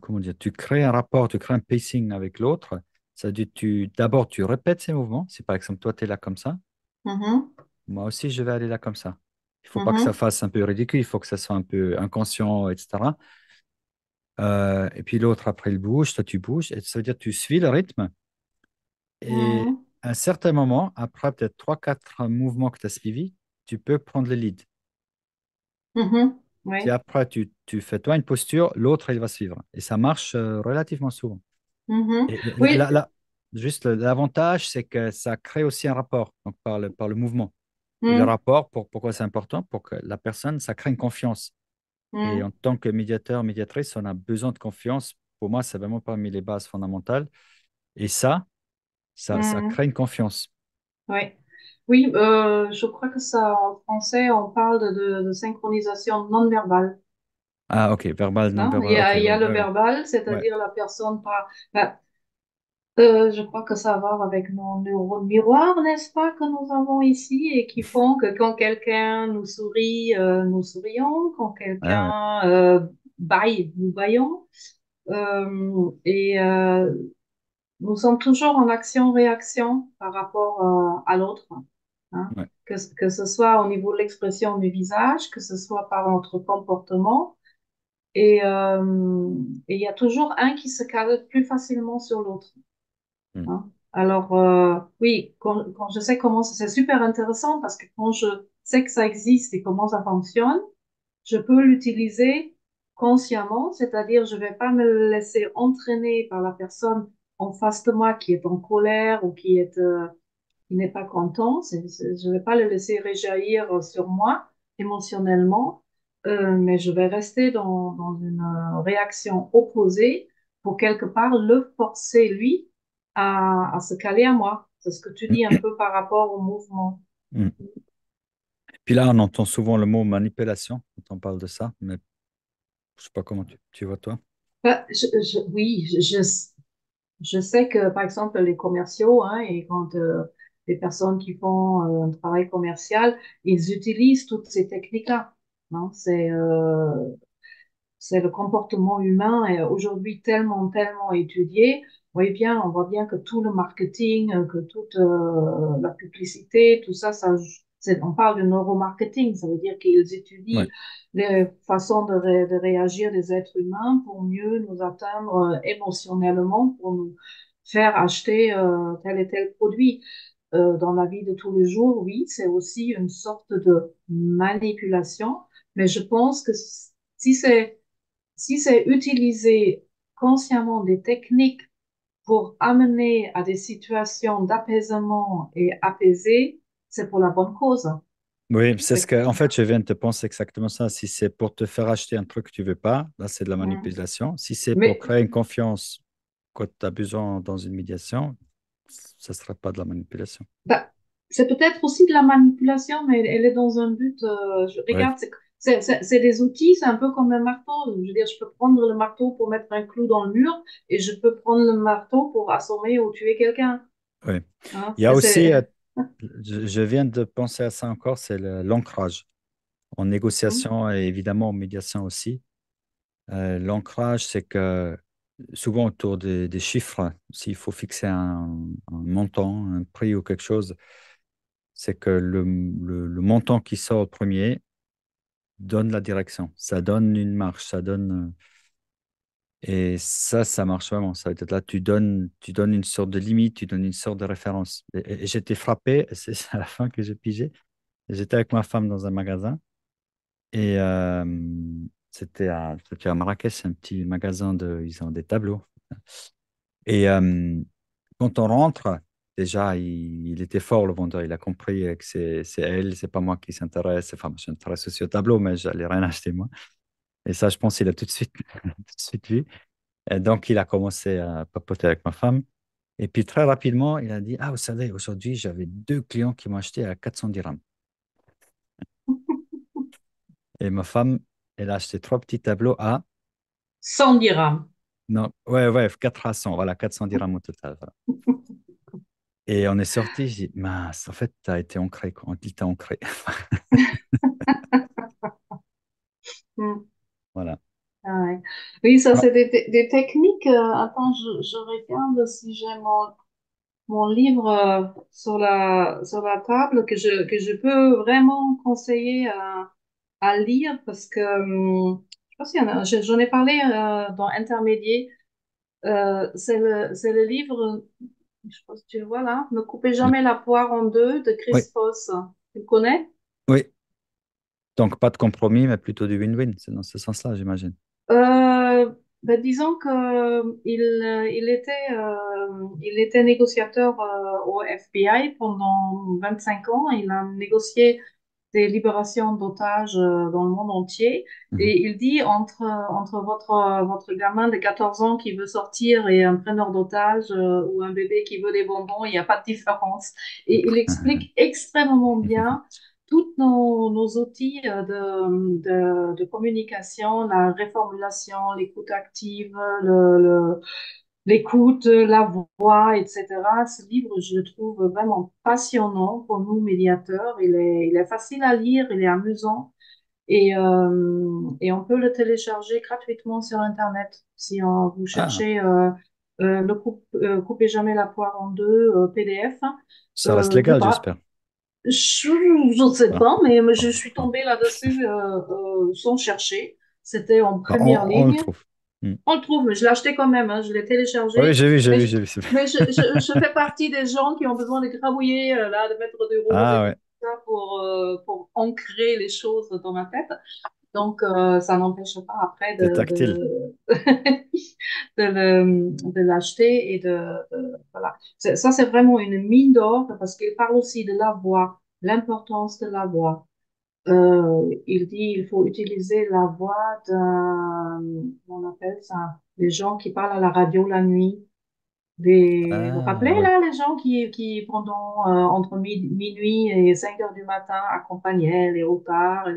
comment dire, tu crées un rapport, tu crées un pacing avec l'autre. Ça dit, d'abord, tu répètes ces mouvements. Si par exemple, toi, tu es là comme ça, mhm, moi aussi, je vais aller là comme ça. Il faut pas que ça mhm, fasse un peu ridicule, il faut que ça soit un peu inconscient, etc. Et puis l'autre, après, il bouge, toi, tu bouges. Et ça veut dire que tu suis le rythme. Et mhm, à un certain moment, après peut-être trois, quatre mouvements que tu as suivis, tu peux prendre le lead. mhm, Si oui, après, tu fais toi une posture, l'autre, il va suivre. Et ça marche relativement souvent. mhm, Et oui, juste l'avantage, c'est que ça crée aussi un rapport donc par le mouvement. Et le mhm, rapport, pourquoi c'est important? Pour que la personne, ça crée une confiance. Et en mhm, tant que médiateur, médiatrice, on a besoin de confiance. Pour moi, c'est vraiment parmi les bases fondamentales. Et ça mhm. crée une confiance. Oui, oui, je crois que ça, en français, on parle de synchronisation non verbale. Ah, ok, verbal, non Hein? verbal, ok, Il y ouais, a le ouais, verbal, ouais. c'est-à-dire la personne par. Ben, je crois que ça va voir avec nos neurones miroirs, n'est-ce pas, que nous avons ici et qui font que quand quelqu'un nous sourit, nous sourions, quand Ouais, ouais. quelqu'un baille, nous baillons. Et nous sommes toujours en action-réaction par rapport à l'autre, hein. Ouais. Que ce soit au niveau de l'expression du visage, que ce soit par notre comportement. Et il y a toujours un qui se cale plus facilement sur l'autre. Mm. Hein. Alors, oui, quand je sais comment, c'est super intéressant parce que quand je sais que ça existe et comment ça fonctionne, je peux l'utiliser consciemment, c'est-à-dire je vais pas me laisser entraîner par la personne en face de moi qui est en colère ou qui n'est pas content. Je vais pas le laisser réjaillir sur moi émotionnellement, mais je vais rester dans une réaction opposée pour quelque part le forcer, lui, à se caler à moi. C'est ce que tu dis un peu par rapport au mouvement. Mm. Puis là, on entend souvent le mot manipulation quand on parle de ça, mais je sais pas comment tu vois toi. Ben, oui, je sais que, par exemple, les commerciaux, hein, et quand les personnes qui font un travail commercial, ils utilisent toutes ces techniques-là. Hein. C'est le comportement humain est aujourd'hui tellement, tellement étudié. voit bien, on voit bien que tout le marketing, que toute la publicité, tout ça, on parle de neuromarketing, ça veut dire qu'ils Ouais. étudient les façons de réagir des êtres humains pour mieux nous atteindre émotionnellement, pour nous faire acheter tel et tel produit. Dans la vie de tous les jours, oui, c'est aussi une sorte de manipulation, mais je pense que si c'est si c'est utiliser consciemment des techniques pour amener à des situations d'apaisement et apaiser, c'est pour la bonne cause. Oui, c'est ce C'est- que, en fait, je viens de te penser exactement ça. Si c'est pour te faire acheter un truc que tu veux pas, là, c'est de la Mm. manipulation. Si c'est pour Mais créer une confiance que tu as besoin dans une médiation, ça ne sera pas de la manipulation. bah, c'est peut-être aussi de la manipulation, mais elle est dans un but. Je Oui, regarde, c'est des outils, c'est un peu comme un marteau. Je veux dire, je peux prendre le marteau pour mettre un clou dans le mur et je peux prendre le marteau pour assommer ou tuer quelqu'un. oui. Hein, Il y a aussi, je viens de penser à ça encore, c'est l'ancrage. En Hmm. négociation et évidemment en médiation aussi. L'ancrage, c'est que souvent autour des chiffres, s'il faut fixer un montant, un prix ou quelque chose, c'est que le montant qui sort au premier donne la direction. Ça donne une marche, ça donne. Et ça marche vraiment. Ça veut dire là, tu donnes une sorte de limite, tu donnes une sorte de référence. Et j'étais frappé, c'est à la fin que j'ai pigé. J'étais avec ma femme dans un magasin et c'était à Marrakech, c'est un petit magasin ils ont des tableaux. Et quand on rentre, déjà, il était fort le vendeur. Il a compris que c'est elle, c'est pas moi qui s'intéresse. Enfin, je m'intéresse aussi au tableau, mais j'allais rien acheter moi. Et ça, je pense qu'il a tout de suite, tout de suite vu. Et donc, il a commencé à papoter avec ma femme. Et puis, très rapidement, il a dit, ah, vous savez, aujourd'hui, j'avais deux clients qui m'ont acheté à 400 dirhams. Et ma femme, elle a acheté trois petits tableaux à, 100 dirhams. non, ouais, ouais, 4 à 100, voilà, 400 dirhams au total. Voilà. Et on est sorti, j'ai dit, mince, en fait, tu as été ancré, quoi. On dit, t'as ancré. Hmm. Voilà. Ah ouais. Oui, ça, Alors, c'est des techniques. Attends, je regarde si j'ai mon livre sur la table que je peux vraiment conseiller à lire parce que je pense qu'il y en a, j'en ai parlé dans Intermédiaire. C'est le livre, je pense que tu le vois là, Ne coupez le- jamais la poire en deux de oui, Chris Voss. Tu le connais? oui. Donc, pas de compromis, mais plutôt du win-win. C'est dans ce sens-là, j'imagine. Ben, disons que il était négociateur au FBI pendant 25 ans. Il a négocié des libérations d'otages dans le monde entier. Mhm. Et il dit entre votre gamin de 14 ans qui veut sortir et un preneur d'otages ou un bébé qui veut des bonbons, il n'y a pas de différence. Et il explique extrêmement bien tous nos outils de communication, la reformulation, l'écoute active, l'écoute, la voix, etc. Ce livre, je le trouve vraiment passionnant pour nous, médiateurs. Il est facile à lire, il est amusant et on peut le télécharger gratuitement sur Internet. Si vous Ah, cherchez Coupez jamais la poire en deux, PDF, ça reste je sais légal, pas, j'espère. je ne sais Ah, pas, mais ah, je suis ah. tombée là-dessus sans chercher. C'était en Bah, première on le ligne. trouve. Hmm. On le trouve, mais je l'ai acheté quand même, hein, je l'ai Oui, téléchargé. j'ai vu, j'ai Mais, vu, je, j'ai vu. je fais partie des gens qui ont besoin de grabouiller, là, de mettre des roses et Ah tout ouais, ça pour ancrer les choses dans ma tête. Donc, ça n'empêche pas après c'est tactile. de l'acheter voilà. Ça, c'est vraiment une mine d'or parce qu'il parle aussi de la voix, l'importance de la voix. Il dit il faut utiliser la voix comment on appelle ça, les gens qui parlent à la radio la nuit. Vous vous Ah rappelez oui. là, les gens qui pendant entre minuit et 5 heures du matin accompagnaient les retards,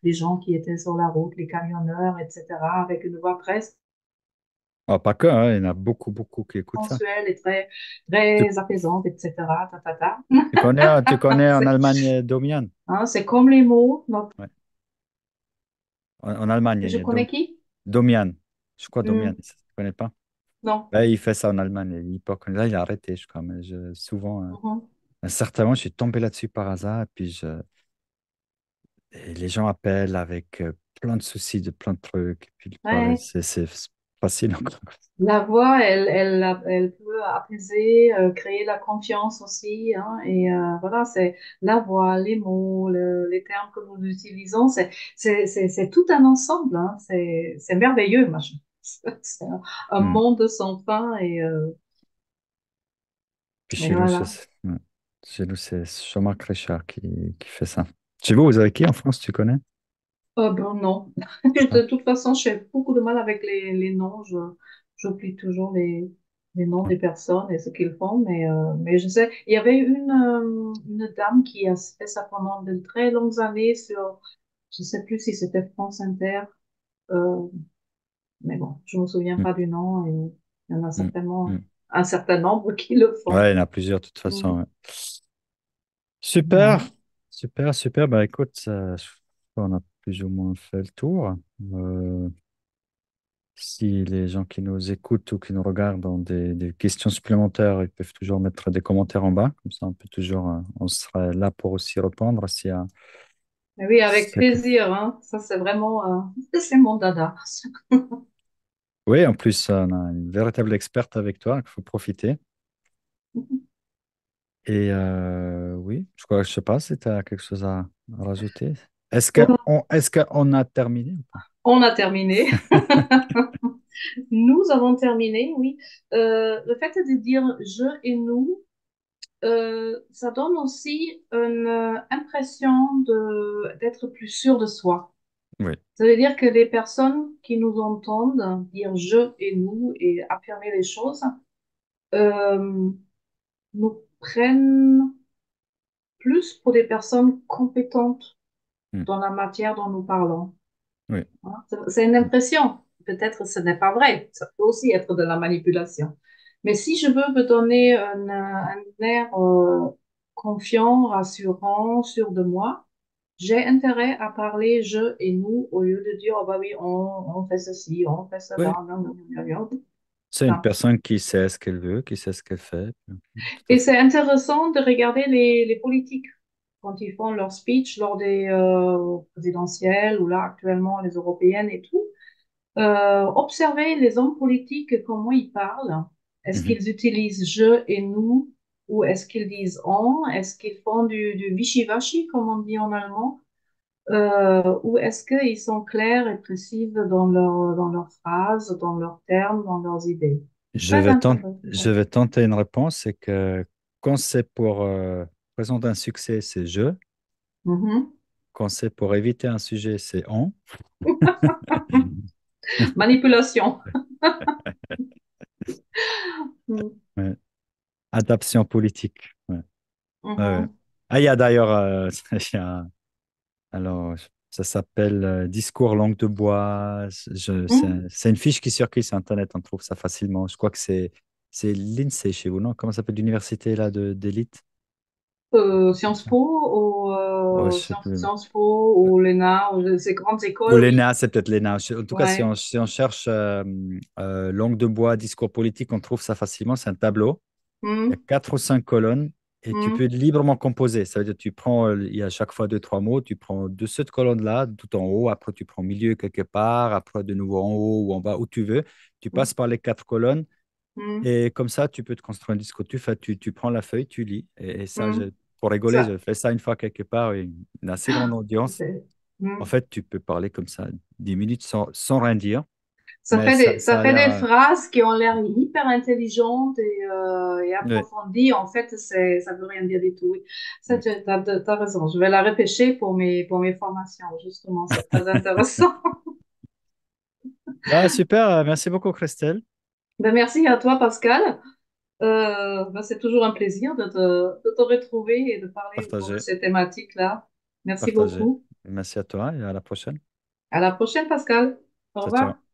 les gens qui étaient sur la route, les camionneurs, etc., avec une voix très Ah, pas que, hein, il y en a beaucoup, beaucoup qui écoutent ça. sensuelle et Tu, très apaisante, etc. Ta, ta, ta. tu connais en C'est Allemagne Domian? c'est comme les mots. Ouais. En Allemagne, il Je y a connais qui? Domian. Je crois Domian, Hmm. tu ne connais pas? Non. Là, il fait ça en Allemagne. Là, il a arrêté, je crois. Mais souvent, Mhm. à un certain moment, je suis tombé là-dessus par hasard. Et les gens appellent avec plein de soucis, de plein de trucs. Et puis, voilà, Ouais. c'est facile. La voix, elle peut apaiser, créer la confiance aussi, hein, et voilà, c'est la voix, les mots, les termes que nous utilisons, c'est tout un ensemble, hein, c'est merveilleux, moi, c'est un Hmm. monde sans fin Puis et chez nous, voilà. ouais. Chez nous, c'est Jean-Marc Richard qui fait ça. Chez vous, vous avez qui en France, tu connais? Oh ben non, Non. de toute façon, j'ai beaucoup de mal avec les noms, j'oublie toujours les noms des personnes et ce qu'ils font, mais je sais, il y avait une dame qui a fait ça pendant de très longues années sur, je sais plus si c'était France Inter, euh, mais bon, je me souviens Hmm. pas du nom et il y en a Hmm. certainement Hmm. un certain nombre qui le font. Ouais, il y en a plusieurs de toute Mm. façon. Ouais. Super, Voilà. super, super. Bah écoute, je crois qu'on a plus ou moins fait le tour. Euh, Si les gens qui nous écoutent ou qui nous regardent ont des questions supplémentaires, ils peuvent toujours mettre des commentaires en bas. Comme ça, on peut toujours, on sera là pour aussi répondre Mais oui, avec s'il y a quelque- plaisir, hein. Ça, c'est vraiment, c'est mon dada. Oui, en plus, on a une véritable experte avec toi, il faut profiter. Et oui, je sais pas si tu as quelque chose à rajouter. Est-ce qu'on a terminé ou pas? On a terminé. Nous avons terminé, oui. Le fait de dire je et nous, ça donne aussi une impression d'être plus sûr de soi. Oui. Ça veut dire que les personnes qui nous entendent dire je et nous et affirmer les choses, euh, nous prennent plus pour des personnes compétentes Mm. dans la matière dont nous parlons. Oui. Hein. C'est une impression. Peut-être ce n'est pas vrai. Ça peut aussi être de la manipulation. Mais si je veux me donner un air confiant, rassurant, sûr de moi, j'ai intérêt à parler je et nous au lieu de dire, oh bah oui, on fait ceci, on fait cela. Oui. Non, non, non, non, non. C'est une Ça. personne qui sait ce qu'elle veut, qui sait ce qu'elle fait. Tout à Et fait. c'est intéressant de regarder les politiques quand ils font leur speech lors des présidentielles ou là actuellement les européennes et tout. Observer les hommes politiques, comment ils parlent. Est-ce Mhm. qu'ils utilisent je et nous ou est-ce qu'ils disent on? Est-ce qu'ils font du wishy-washy, comme on dit en allemand? Ou est-ce qu'ils sont clairs et précis dans leurs phrases, dans leurs termes, dans leurs idées? C'est très intéressant. Je vais tenter une réponse, c'est que quand c'est pour présenter un succès, c'est je. Mhm. Quand c'est pour éviter un sujet, c'est on. Manipulation. Mhm. Ouais. Adaptation politique. Ouais. Ouais, ouais. Mhm. Ah, il y a d'ailleurs, il y a- alors, ça s'appelle Discours langue de bois. Mhm. C'est une fiche qui circule sur Internet, on trouve ça facilement. Je crois que c'est l'INSEE chez vous, non? Comment ça s'appelle l'université là d'élite? Sciences Po ou Ouais, je sais plus. Sciences Po ou l'ENA ou ces grandes Ou écoles, oui. l'ENA, c'est peut-être l'ENA. En tout cas, Ouais. si on cherche langue de bois, discours politique, on trouve ça facilement. C'est un tableau. Il y a Mhm. 4 ou 5 colonnes et tu peux Mhm. librement composer. Ça veut dire que tu prends, il y a à chaque fois deux, trois mots. Tu prends de cette colonne-là, tout en haut. Après, tu prends milieu quelque part. Après, de nouveau en haut ou en bas, où tu veux. Tu passes par les 4 colonnes Mhm. et comme ça, tu peux te construire un discours. Tu prends la feuille, tu lis. Et ça, Mhm. pour rigoler, je Ça, fais ça une fois quelque part. Une assez grande audience. En mhm. fait, tu peux parler comme ça 10 minutes sans rien dire, Ça mais fait ça ça a fait l'air. des phrases qui ont l'air hyper intelligentes et Ouais. approfondies. En fait, ça veut rien dire du tout. Oui. Ça, Mm. tu as raison. Je vais la repêcher pour mes formations, justement. C'est très intéressant. Bah, super, merci beaucoup, Christelle. Ben, merci à toi, Pascal. Ben, c'est toujours un plaisir de te retrouver et de parler autour de Partagez, ces thématiques-là. Merci partagez. beaucoup. Merci à toi et à la prochaine. À la prochaine, Pascal. Au Ciao, revoir. ciao.